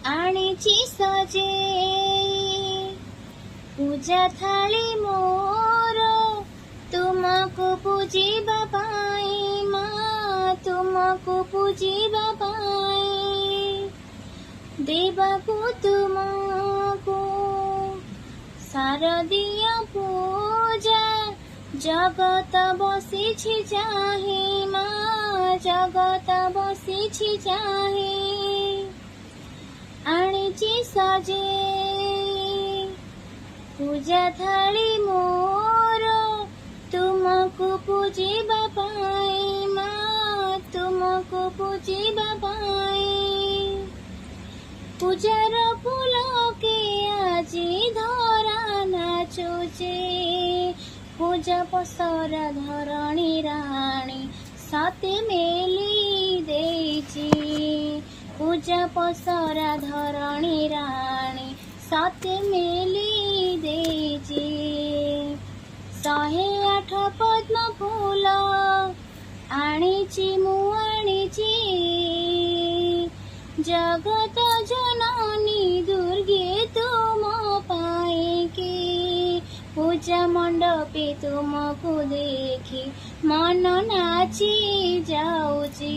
आनिची सजे पूजा थाली मोर तुमको पूजिबा पाई माँ तुमको पूजिबा पाई देवाको तुमको शारदीय पूजा जगत बसिछि चाहि माँ जगत बसिछि चाहि आनिछि सजे पूजा थाली मोर तुमको पूजिबा पाई माँ तुमको पूजिबा पाई पूजार पुलके आजी धरा नाचुचे पूजा पसरा धरणी राणी सते मेली देची पूजा पसरा धरणी राणी सते मेली देची 108 पद्म फूल आनिची मु आनिची जगत जननी दुर्गे तुम पाइकी पूजा मंडपे तुमको देखी मन नाची जाऊची।